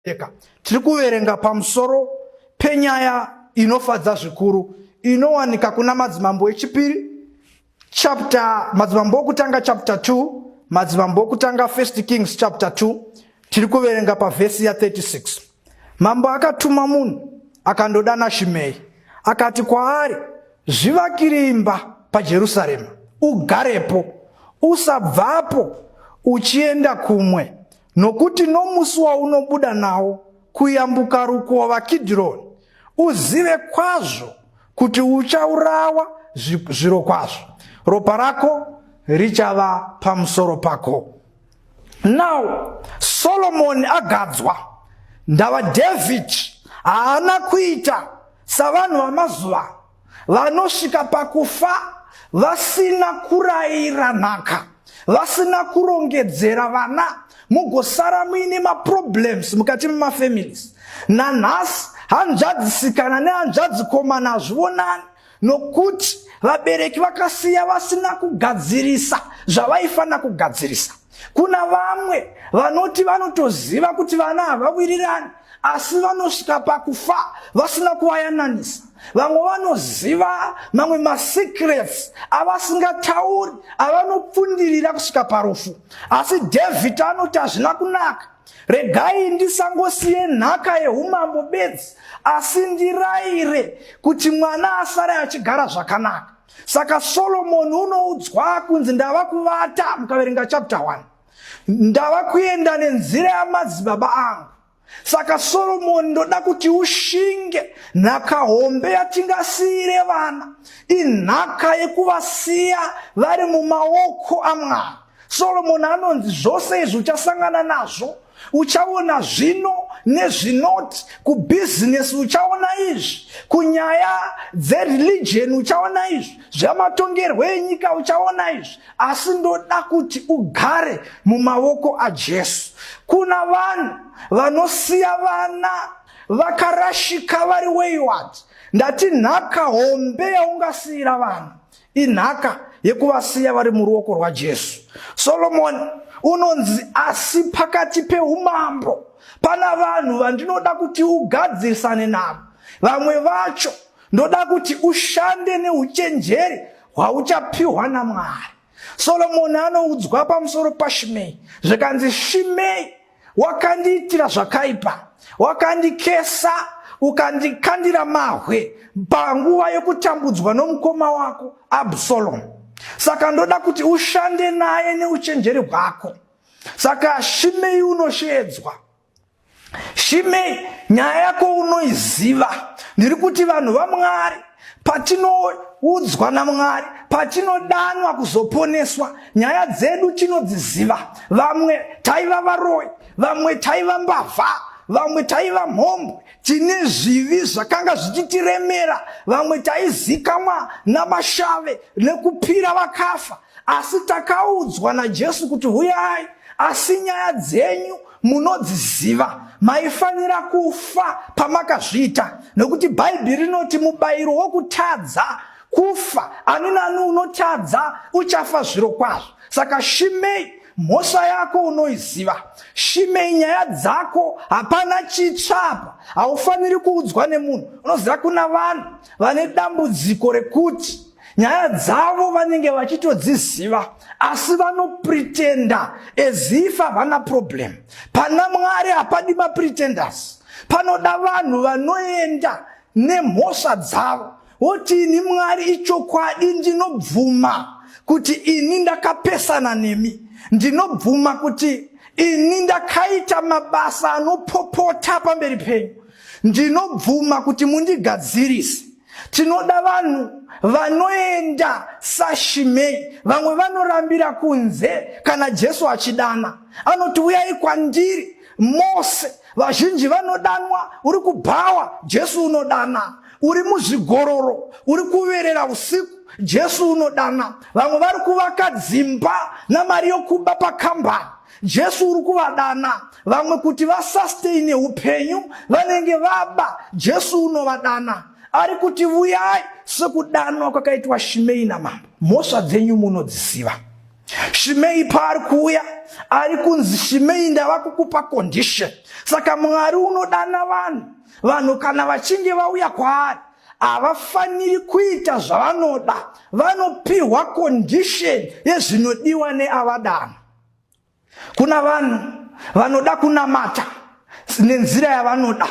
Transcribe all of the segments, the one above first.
Tiri kuverenga pamusoro penyaya inofadza zvikuru inowanika kuna madzimambo echipiri madzimambo okutanga chapter 2, madzimambo okutanga 1 Kings chapter 2. Tiri kuverenga pavhesi ya 36. Mambo akatuma munhu akandodana Shimei akati kwaari, zvivakire imba paJerusarema ugarepo, usabvapo uchienda kumwe, nokuti nomusi waunobuda nawo kuyambuka rukova Kidhironi uzive kwazvo kuti uchaurawa zviro kwazvo, ropa rako richava pamusoro pako. Now Solomon agadzwa ndava David haana kuita savanhu vamazuva vanosvika pakufa vasina kurayira nhaka, vasina kurongedzera vana, mugosara muine maproblems mukati memafamilies. Nanhasi hanzvadzisikana nehanzvadzikomana hazvionani nokuti vabereki vakasiya vasina kugadzirisa zvavaifana kugadzirisa. Kuna vamwe vanoti vanotoziva kuti vana havawirirani asi vanosvika pakufa vasina kuvayananisa. Vamwe vanoziva mamwe masecrets avasingatauri avanopfundirira kusvika parufu. Asi David anoti hazvina kunaka, regai ndisangosiye nhaka yeumambo bedzi asi ndirayire kuti mwana asare achigara zvakanaka. Saka Solomon unoudzwa kunzi ndava kuvata, mukaverenga chapter 1, ndava kuenda nenzira yamadzibaba angu. Saka Solomon ndoda kuti ushinge nhaka hombe yatingasiyire vana, inhaka yekuvasiya vari mumaoko aMwari. Solomon anonzi zvose izvi uchasangana nazvo, uchaona zvino nezvinoti, kubhizinesi uchaona izvi, kunyaya dzereligion uchaona izvi, zvamatongerwo enyika uchaona izvi, asi ndoda kuti ugare mumaoko aJesu. Kuna vanhu vanosiya vana vakarashika vari wayward, ndati nhaka hombe yaungasiyira vana inhaka yekuvasiya vari muruoko rwaJesu. Solomon unonzi asi pakati peumambo pana vanhu vandinoda kuti ugadzirisane navo. Vamwe vacho ndoda kuti ushande neuchenjeri hwauchapiwa naMwari. Solomon anoudzwa pamusoro paShimei zvikanzi, Shimei wakandiitira zvakaipa, wakandikesa ukandikandira mahwe panguva yokutambudzwa nomukoma wako Absalom. Saka ndoda kuti ushande naye neuchenjeri hwako. Saka Shimei unoshedzwa. Shimei, nyaya yako unoiziva. Ndiri kuti vanhu vaMwari patinoudzwa naMwari, patinodanwa kuzoponeswa, nyaya dzedu tinodziziva. Vamwe taiva varoi, vamwe taiva mbavha, vamwe taiva mhombwe, tine zvivi zvakanga zvichitiremera, vamwe taizikamwa namashave nekupira vakafa, asi takaudzwa naJesu kuti huyai, asi nyaya dzenyu munodziziva, maifanira kufa pamakazviita, nokuti Bhaibheri rinoti mubayiro wokutadza kufa, ani nani unotadza uchafa zviro kwazvo. Saka Shimei, mhosva yako unoiziva. Shimei, nyaya dzako hapana chitsvapa, haufaniri kuudzwa nemunhu. Unoziva kuna vanhu vane dambudziko rekuti nyaya dzavo vanenge vachitodziziva asi vanopretenda as if havana problem. Pana Mwari hapadi mapretenders. Panoda vanhu vanoenda nemhosva dzavo woti ini Mwari ichokwadi, ndinobvuma kuti ini ndakapesana nemi, ndinobvuma kuti ini ndakaita mabasa anopopota pamberi penyu, ndinobvuma kuti mundigadzirise. Tinoda vanhu vanoenda saShimei. Vamwe vanorambira kunze kana Jesu achidana, anoti uyai kwandiri Mose. Vazhinji vanodanwa, uri kubhawa, Jesu unodana. Uri muzvigororo, uri kuverera usiku, Jesu unodana. Vamwe vari kuvaka dzimba namari yokuba pakambani, Jesu uri kuvadana. Vamwe kuti vasustain upenyu vanenge vaba, Jesu unovadana. Ari kuti uyai sekudanwa kwakaitwa Shimei namambo. Mhosva dzenyu munodziziva. Shimei paari kuuya ari kunzi Shimei ndava kukupa condition. Saka Mwari unodana vanhu kana vachinge vauya kwaari havafaniri kuita zvavanoda, vanopiwa condition yezvinodiwa neavadana. Kuna vanhu vanoda kunamata nenzira yavanoda.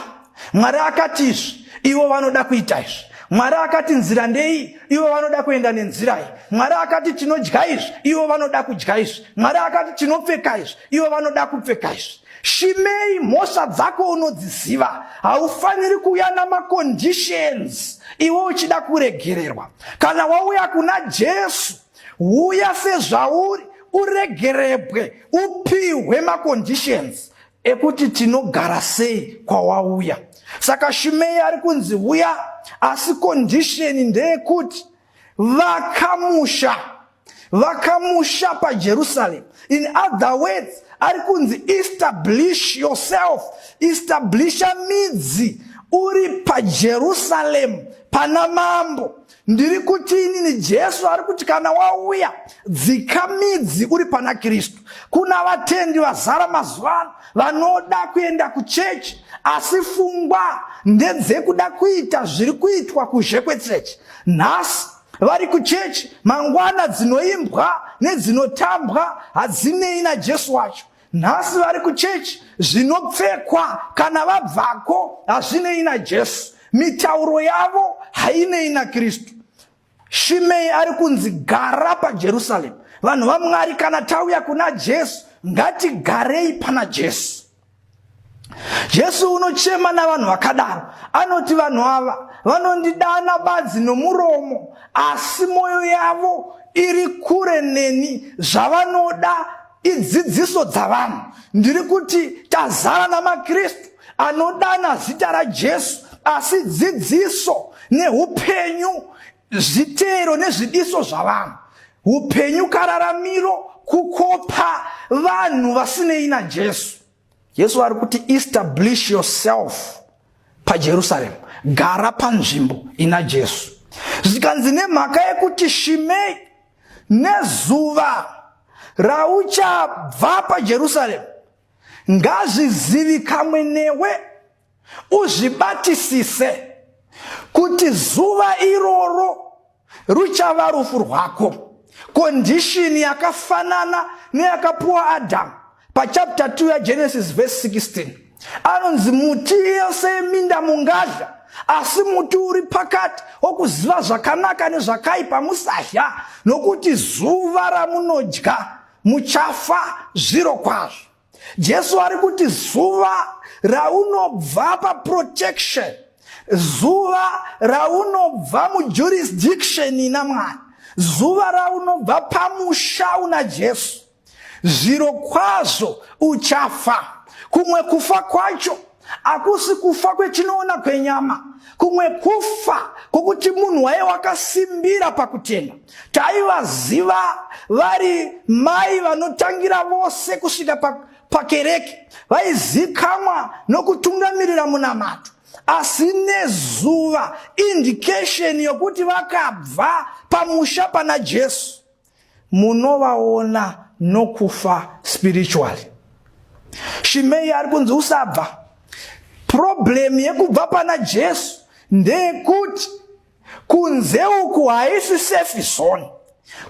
Mwari akati izvi, ivo vanoda kuita izvi. Mwari akati nzira ndei, ivo vanoda kuenda nenzira iyi. Mwari akati tinodya izvi, ivo vanoda kudya izvi. Mwari akati tinopfeka izvi, ivo vanoda kupfeka izvi. Shimei, mhosva dzako unodziziva, haufaniri kuuya namaconditions iwe uchida kuregererwa. Kana wauya kuna Jesu, uya sezvauri, uregerebwe, upiwe maconditions ekuti tinogara sei kwawauya. Saka Shimei ari kunzi uya, asi condition ndeyekuti vakamusha paJerusalem. In other words, ari kunzi establish yourself, establisha midzi uri paJerusalem pana mambo. Ndiri kuti inini Jesu ari kuti kana wauya, dzika midzi uri pana Kristu. Kuna vatendi vazara mazuvano vanoda kuenda kuchechi, asi pfungwa ndedzekuda kuita zviri kuitwa kuzhe kwechechi. Nhasi vari kuchechi, mangwana dzinoimbwa nedzinotambwa hadzinei naJesu wacho. Nhasi vari kuchechi, zvinopfekwa kana vabvako hazvinei naJesu. Mitauro yavo hainei naKristu. Shimei ari kunzi gara paJerusalem. Vanhu vaMwari, kana tauya kuna Jesu, ngatigarei pana Jesu. Jesu unochema navanhu vakadaro. Anoti vanhu ava vanondidana badzi nomuromo, asi moyo yavo iri kure neni. Zvavanoda idzidziso dzavanhu. Ndiri kuti tazara namaKristu anodana zita raJesu, asi dzidziso neupenyu, zvitero nezvidiso zvavanhu. Upenyu, kararamiro, kukopa vanhu vasinei naJesu. Jesu ari kuti establish yourself paJerusalem, gara panzvimbo ina Jesu. Zvikanzi nemhaka yekuti Shimei nezuva rauchabva paJerusalem ngazvizivikamwe newe, uzvibatisise kuti zuva iroro ruchava rufu rwako. Condition yakafanana neyakapuwa Adhamu pachapter 2 yaGenesis verse 16. Anonzi muti yose yeminda mungadya, asi muti uri pakati wokuziva zvakanaka nezvakaipa musadya, nokuti zuva ramunodya muchafa zviro kwazvo. Jesu ari kuti zuva raunobva paprotection, zuva raunobva mujurisdiction naMwari, zuva raunobva pamusha una Jesu, zviro kwazvo uchafa. Kumwe kufa kwacho akusi kufa kwetinoona kwenyama, kumwe kufa kwokuti munhu waiye wakasimbira pakutenda. Taivaziva vari mai vanotangira vose kusvika pakereke, vaizikamwa nokutungamirira munamato, asi nezuva indication yokuti vakabva pamusha pana Jesu, munovaona nokufa spiritually. Shimei ari kunzi usabva. Problem yekubva pana Jesu ndeyekuti kunze uku haisi safe zone.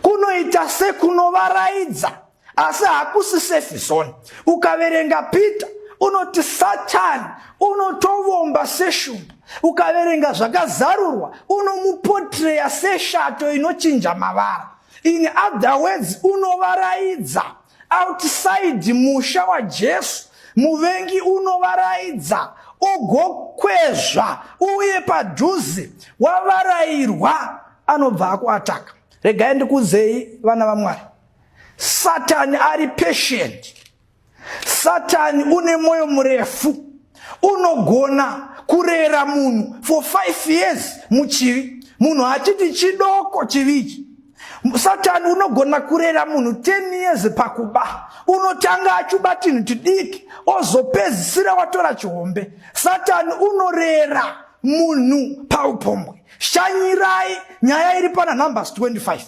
Kunoita sekunovaraidza, asi hakusi safe zone. Ukaverenga Peter unoti Satani unotovomba seshumba. Ukaverenga zvakazarurwa unomupotreya seshato inochinja mavara. In other words, unovaraidza. Outside musha wa Jesu, muvengi unovaraidza, ugokwezva uye padhuze, wavarairwa anobva akuataka. Regai ndikuzei vana vaMwari, Satani ari patient. Satani une moyo murefu, unogona kurera munhu for 5 years muchivi. Munhu achiti chidoko chivichi. Satani unogona kurera munhu 10 years pakuba. Unotanga achibati nhuti diki, ozopedzisira watora chihombe. Satani unorera munhu paupombwe. Shanyirai nyaya iri pana Numbers 25.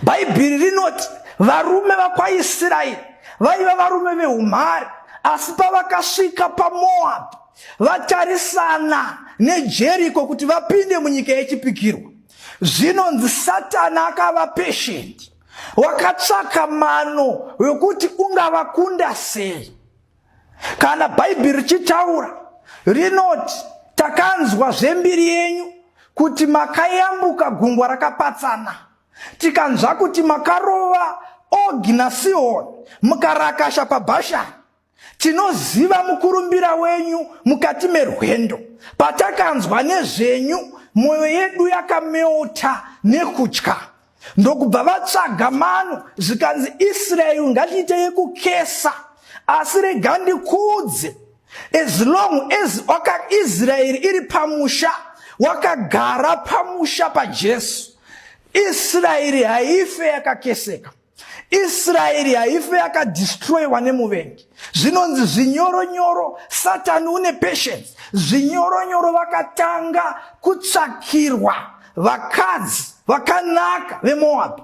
Bhaibheri rinoti varume vakwaIsraeri vaiva varume veumhare, asi pavakasvika paMoabhu vatarisana neJeriko kuti vapinde munyika yechipikirwa, zvinonzi Satani akava patient, wakatsvaka mano wekuti ungavakunda sei. Kana Bhaibheri richitaura rinoti, takanzwa zvembiri yenyu kuti makayambuka gungwa rakapatsana, tikanzwa kuti makarova Ogi naSihoni mukarakasha paBhashani. Tinoziva mukurumbira wenyu mukati merwendo. Patakanzwa nezvenyu mwoyo yedu yakameota nekutya. Ndokubva vatsvaga mano zvikanzi Israeri ngatiite yekukesa, asi rega ndikuudze, as long as Israeri iri pamusha, wakagara pamusha paJesu, Israeri haife yakakeseka. Israeri haife yakadestroywa nemuvengi. Zvinonzi zvinyoronyoro, Satani une patience. Zvinyoronyoro vakatanga kutsvakirwa vakadzi vakanaka veMoabhu.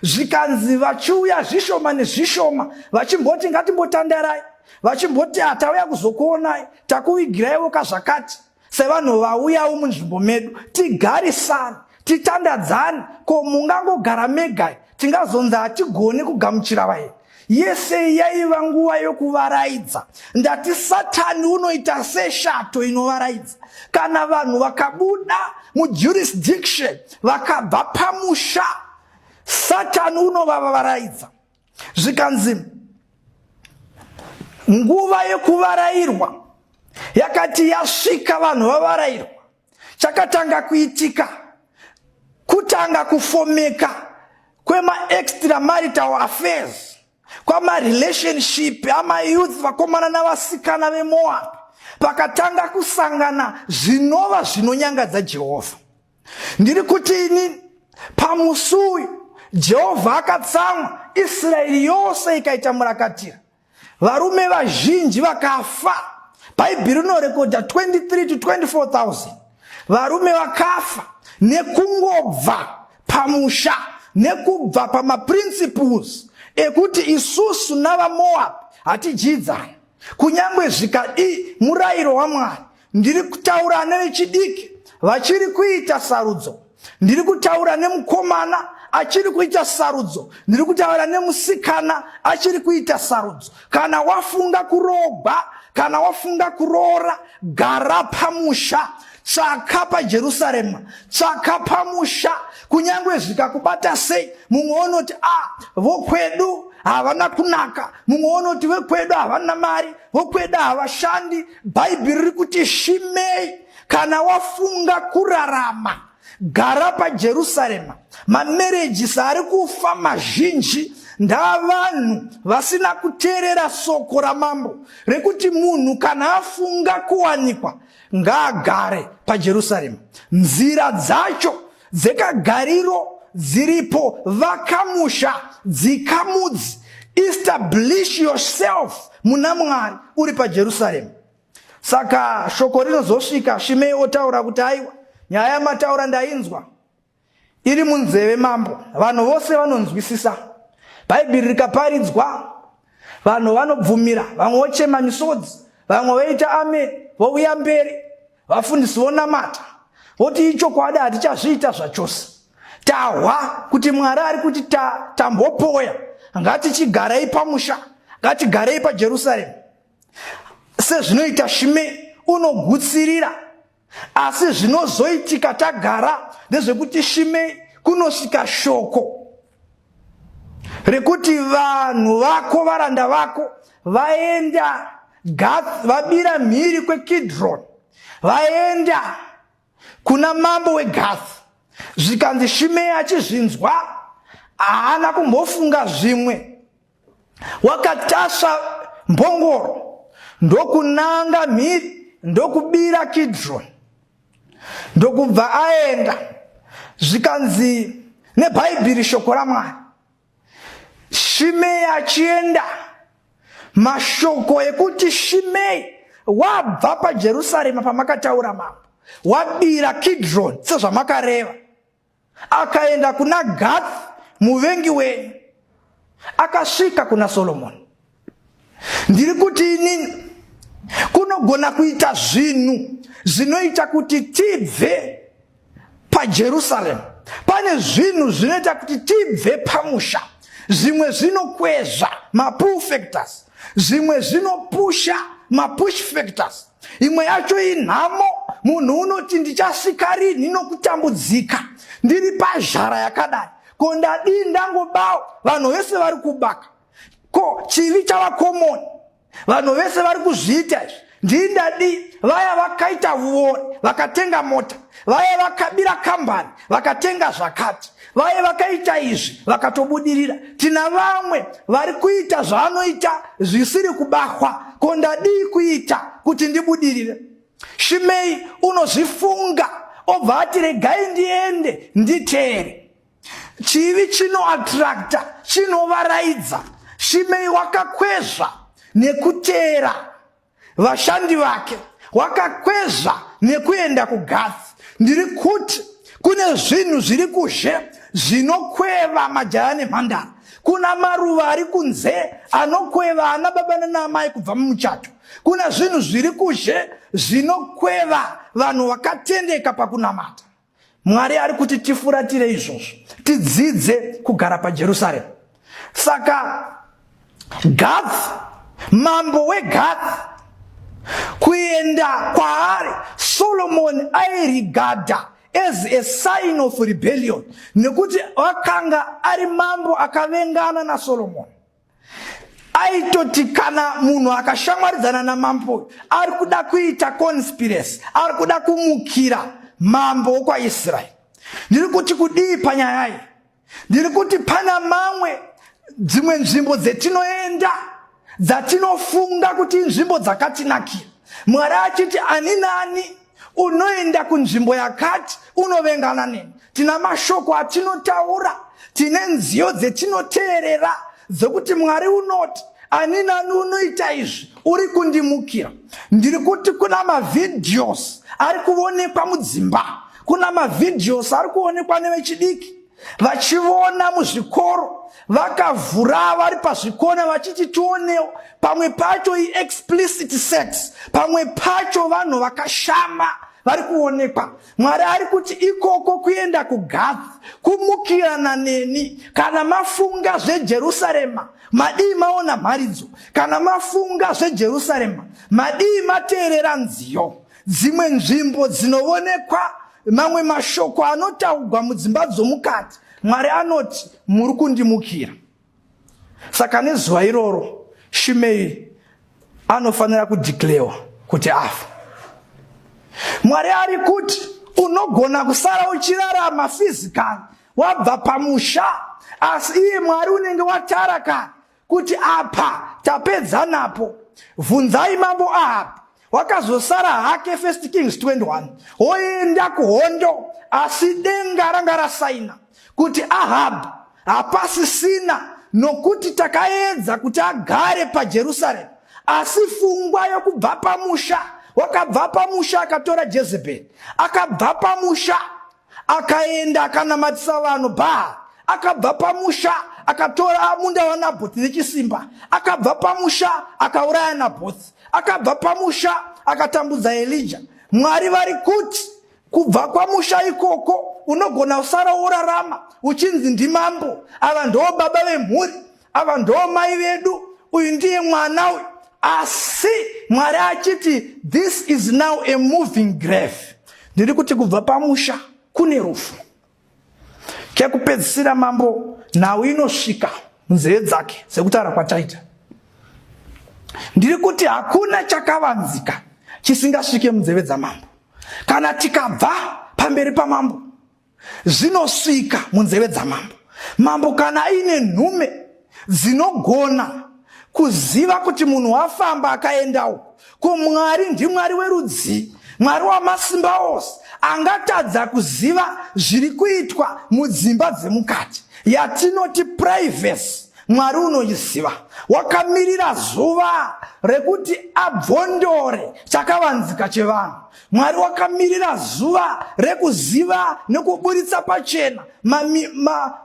Zvikanzi vachiuya zvishoma nezvishoma, vachimboti ngatimbotandarai, vachimboti hatauya kuzokuonai, takuvigiraiwo kazvakati. Sevanhu vauyawo munzvimbo medu, tigarisane, titandadzane, ko mungangogara megai, tingazonzi hatigoni kugamuchira vaeni. Yese yaiva nguva yokuvaraidza. Ndati Satani unoita seshato inovaraidza. Kana vanhu vakabuda mujurisdiction, vakabva pamusha, Satani unovavaraidza. Zvikanzi nguva yekuvarairwa yakati yasvika, vanhu vavarairwa. Chakatanga kuitika kutanga kufomeka kwema-extramarital affairs, kwama-relationship ama-youth vakomana navasikana veMoabhu. Pakatanga kusangana zvinova zvinonyangadza Jehovha. Ndiri kuti ini pamusi uyu Jehovha akatsamwa, Israeri yose ikaita murakatira, varume vazhinji vakafa. Bhaibheri rinorekodha 23 to 24,000 varume vakafa nekungobva pamusha, nekubva pamaprinciples ekuti isusu navaMoabhu hatijidzani, kunyange zvikadi murayiro waMwari. Ndiri kutaura nevechidiki vachiri kuita sarudzo, ndiri kutaura nemukomana achiri kuita sarudzo, ndiri kutaura nemusikana achiri kuita sarudzo. Kana wafunga kurogwa, kana wafunga kuroora, gara pamusha, tsvaka paJerusarema, tsvaka pamusha. Kunyange zvikakubata sei, mumwe unoti vokwedu havana kunaka, mumwe unoti vekwedu havana mari, vokwedu havashandi. Bhaibheri riri kuti Shimei, kana wafunga kurarama, gara paJerusarema. Mamarriages ari kufa mazhinji ndavanhu vasina kuteerera soko ramambo rekuti munhu kana afunga kuwanikwa ngaagare paJerusarema. Nzira dzacho dzekagariro dziripo, vakamusha, dzikamudzi. Establish yourself muna Mwari uri paJerusarema. Saka shoko rinozosvika, Shimei otaura kuti aiwa, nyaya yamataura ndainzwa, iri munzeve mambo, vanhu vose vanonzwisisa. Bhaibheri rikaparidzwa, vanhu vanobvumira, vamwe vochema misodzi, vamwe voita amen, vouya mberi, vafundisi vonamata, voti ichokwadi, hatichazviita zvachose. Tahwa kuti Mwari ari kuti tambopoya, ngatichigarei pamusha, ngatigarei paJerusarema. Sezvinoita Shimei, unogutsirira. Asi zvinozoitika tagara ndezvekuti Shimei kunosvika shoko rekuti vanhu vako, varanda vako, vaenda Gath, vabira mhiri kweKidron, vaenda kuna mambo weGath. Zvikanzi Shimei achizvinzwa, haana kumbofunga zvimwe, wakatasva mbongoro ndokunanga mhiri, ndokubira Kidron, ndokubva aenda. Zvikanzi neBhaibheri shoko raMwari, Shimei achienda, mashoko ekuti Shimei wabva paJerusarema pamakataura mambo, wabira Kidron sezvamakareva, akaenda kuna Gath muvengi wenyu, akasvika kuna Solomoni. Ndiri kuti inini kunogona kuita zvinhu zvinoita kuti tibve paJerusarema. Pane zvinhu zvinoita kuti tibve pamusha. Zvimwe zvinokwezva mapull factors, zvimwe zvinopusha mapush factors. Imwe yacho inhamo, munhu unoti ndichasvika rini nokutambudzika ndiri pazhara yakadai, ko ndadii ndangobawo, vanhu vese vari kubaka, ko chivi chava common, vanhu vese vari kuzviita izvi, ndindadii. Vaya vakaita vuori vakatenga mota, vaya vakabira kambani vakatenga zvakati, vaya vakaita izvi vakatobudirira. Tina vamwe vari kuita zvavanoita zvisiri kubahwa, ko ndadii kuita kuti ndibudirire. Shimei unozvifunga obva ati regai ndiende nditeere. Chivi chinoattracta, chinovaraidza. Shimei wakakwezva nekuteera vashandi vake, wakakwezva nekuenda kuGathi. Ndiri kuti kune zvinhu zviri kuzhe zvinokweva majaya nemhandara. Kuna maruva ari kunze anokweva ana baba nanamai kubva mumuchato. Kuna zvinhu zviri kuzhe zvinokweva vanhu vakatendeka pakunamata. Mwari ari kuti tifuratire izvozvo, tidzidze kugara paJerusarema. Saka Gathi, mambo weGathi, kuenda kwaari Solomoni airigada as a sign of rebellion, nekuti wakanga ari mambo akavengana na Solomoni. Aitoti kana munhu akashamwaridzana namambo ari kuda kuita conspiracy, ari kuda kumukira mambo wokwaIsraeri. Ndiri kuti kudii panyaya iyi? Ndiri kuti pana mamwe dzimwe nzvimbo dzetinoenda dzatinofunga kuti nzvimbo dzakatinakira. Mwari achiti ani nani unoenda kunzvimbo yakati unovengana neni. Tina mashoko atinotaura, tine nziyo dzetinoteerera dzokuti Mwari unoti ani nani unoita izvi uri kundimukira. Ndiri kuti kuna mavideos ari kuonekwa mudzimba, kuna mavideos ari kuonekwa nevechidiki vachiona muzvikoro, vakavhura vari pazvikona vachiti tionewo. Pamwe pacho explicit sex, pamwe pacho vanhu vakashama vari kuonekwa. Mwari ari kuti ikoko kuenda kuGathi, kumukirana neni. Kana mafunga zveJerusarema, madii maona mharidzo. Kana mafunga zveJerusarema, madii mateerera nziyo. Dzimwe nzvimbo dzinoonekwa mamwe mashoko anotaurwa mudzimba dzomukati, Mwari anoti muri kundimukira. Saka nezuva iroro Shimei anofanira kudeclarewa kuti afa. Mwari ari kuti unogona kusara uchirarama physically wabva pamusha, asi iye Mwari unenge watara kare kuti apa tapedza napo. Bvunzai mambo Ahabu, wakazosara hake 1 Kings 21, oenda kuhondo, asi denga ranga rasaina kuti Ahabu hapasisina, nokuti takaedza kuti agare paJerusarema. Asi pfungwa yokubva pamusha, wakabva pamusha akatora Jezebheri, akabva pamusha akaenda akanamatisa vanhu Bhaari, akabva pamusha akatora munda waNabhoti nechisimba, akabva pamusha akauraya Nabhoti, akabva pamusha akatambudza Elija. Mwari vari kuti kubva kwamusha ikoko unogona kusara urarama uchinzi ndimambo, ava ndo baba vemhuri, ava ndo mai vedu, uyu ndiye mwana uyu. Asi Mwari achiti this is now a moving grave. Ndiri kuti kubva pamusha kune rufu. Kekupedzisira mambo nhau inosvika munzeve dzake sekutaura kwataita. Ndiri kuti hakuna chakavanzika chisingasvike munzeve dzamambo. Kana tikabva pamberi pamambo zvinosvika munzeve dzamambo. Mambo kana aine nhume dzinogona kuziva kuti munhu wafamba akaendawo, ko Mwari ndiMwari werudzi, Mwari wamasimba ose, angatadza kuziva zviri kuitwa mudzimba dzemukati, yatinoti privacy. Mwari unoiziva. Wakamirira zuva rekuti abvondore chakavanzika chevanhu. Mwari wakamirira zuva rekuziva nekuburitsa pachena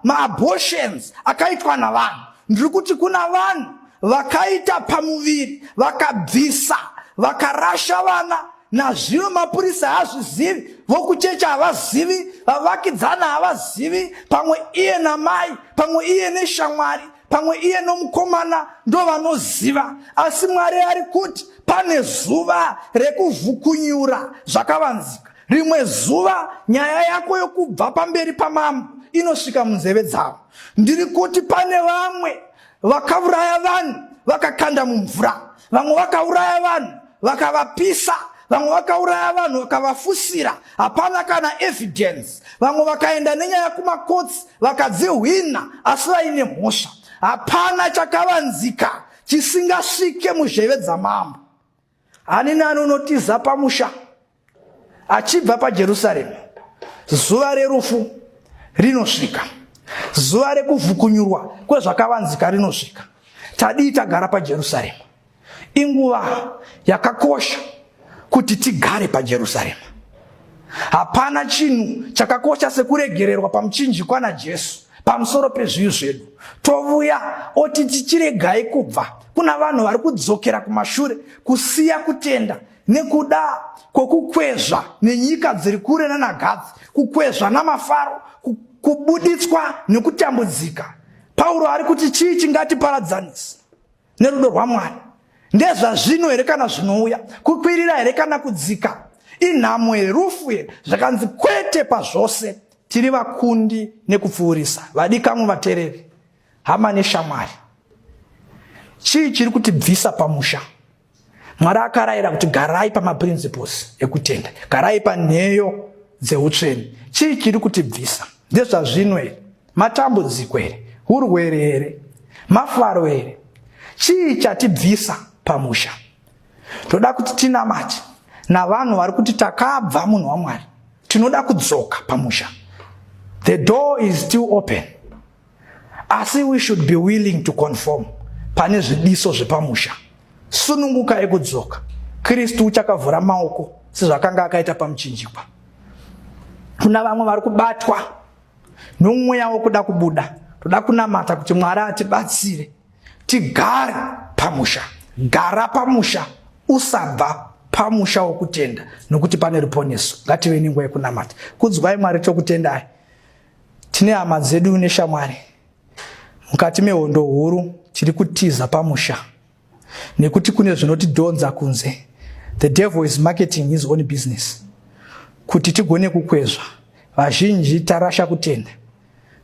ma-abortions akaitwa navanhu. Ndiri kuti kuna vanhu vakaita pamuviri, vakabvisa, vakarasha vana, nazvino mapurisa haazvizivi, vokuchecha havazivi, vavakidzana havazivi, pamwe iye namai, pamwe iye neshamwari, pamwe iye nomukomana ndo vanoziva. Asi Mwari ari kuti pane zuva rekuvhukunyura zvakavanzika. Rimwe zuva nyaya yako yokubva pamberi pamambo inosvika munzeve dzavo. Ndiri kuti pane vamwe vakauraya vanhu vakakanda mumvura, vamwe vakauraya vanhu vakavapisa, vamwe vakauraya vanhu vakavafusira, hapana kana evidence. Vamwe vakaenda nenyaya kumakotsi vakadzihwina asi vaine mhosva. Hapana chakavanzika chisingasvike muzheve dzamambo. Ani nani unotiza pamusha achibva paJerusarema, zuva rerufu rinosvika, zuva rekuvhukunyurwa kwezvakavanzika rinosvika. Tadii tagara paJerusarema. Inguva yakakosha kuti tigare paJerusarema. Hapana chinhu chakakosha sekuregererwa pamuchinjikwa naJesu pamusoro pezvivi zvedu. Tovuya oti tichiregai kubva. Kuna vanhu vari kudzokera kumashure, kusiya kutenda nekuda kwokukwezva nenyika dziri kure nanagadzi, kukwezva namafaro, kubuditswa nekutambudzika. Pauro ari kuti chii chingatiparadzanisa nerudo rwaMwari? Ndezvazvino here kana zvinouya? Kukwirira here kana kudzika? Inhamo here, rufu here? Zvakanzi kwete pazvose tiri vakundi nekupfuurisa. Vadikangu vateereri, hama neshamwari, chii chiri kutibvisa pamusha? Mwari akarayira kuti garai pamaprinciples ekutenda, garai panheyo dzeutsvene. Chii chiri kutibvisa? Ndezvazvino here? Matambudziko here? Urwere here? Mafaro here? Chii chatibvisa pamusha? Toda kuti tinamate navanhu vari kuti takabva munhu waMwari, tinoda kudzoka pamusha. The door is still open. Asi we should be willing to conform pane zvidiso zvepamusha. Sununguka ekudzoka. Kristu uchakavhura maoko sezvakanga akaita pamuchinjikwa. Kuna vamwe vari kubatwa nomweya wokuda kubuda. Toda kunamata kuti Mwari atibatsire tigare pamusha. Gara pamusha, usabva pamusha wokutenda, nokuti pane ruponeso. Ngative nenguva yekunamata. Kudzwai Mwari tokutendai. Tine hama dzedu neshamwari mukati mehondo huru tiri kutiza pamusha, nekuti kune zvinotidhonza kunze. The devil is marketing his own business kuti tigone kukwezva. Vazhinji tarasha kutenda.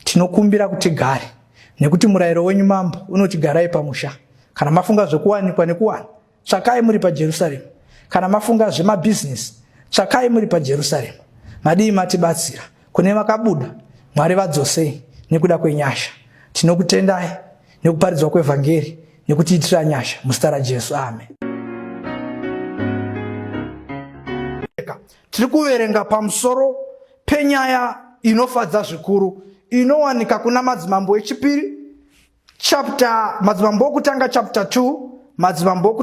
Tinokumbira kuti gare, nekuti murayiro wenyu mambo unoti garai pamusha. Kana mafunga zvokuwanikwa nekuwana, tsvakai muri paJerusarema. Kana mafunga zvemabhizinesi, tsvakai muri paJerusarema. Madii matibatsira. Kune vakabuda, Mwari vadzosei nekuda kwenyasha. Tinokutendai nekuparidzwa kwevhangeri nekutiitira nyasha muzita raJesu. Amen. Tiri kuverenga pamusoro penyaya inofadza zvikuru inowanika kuna madzimambo echipiri, madzimambo okutanga chapter 2, madzimambo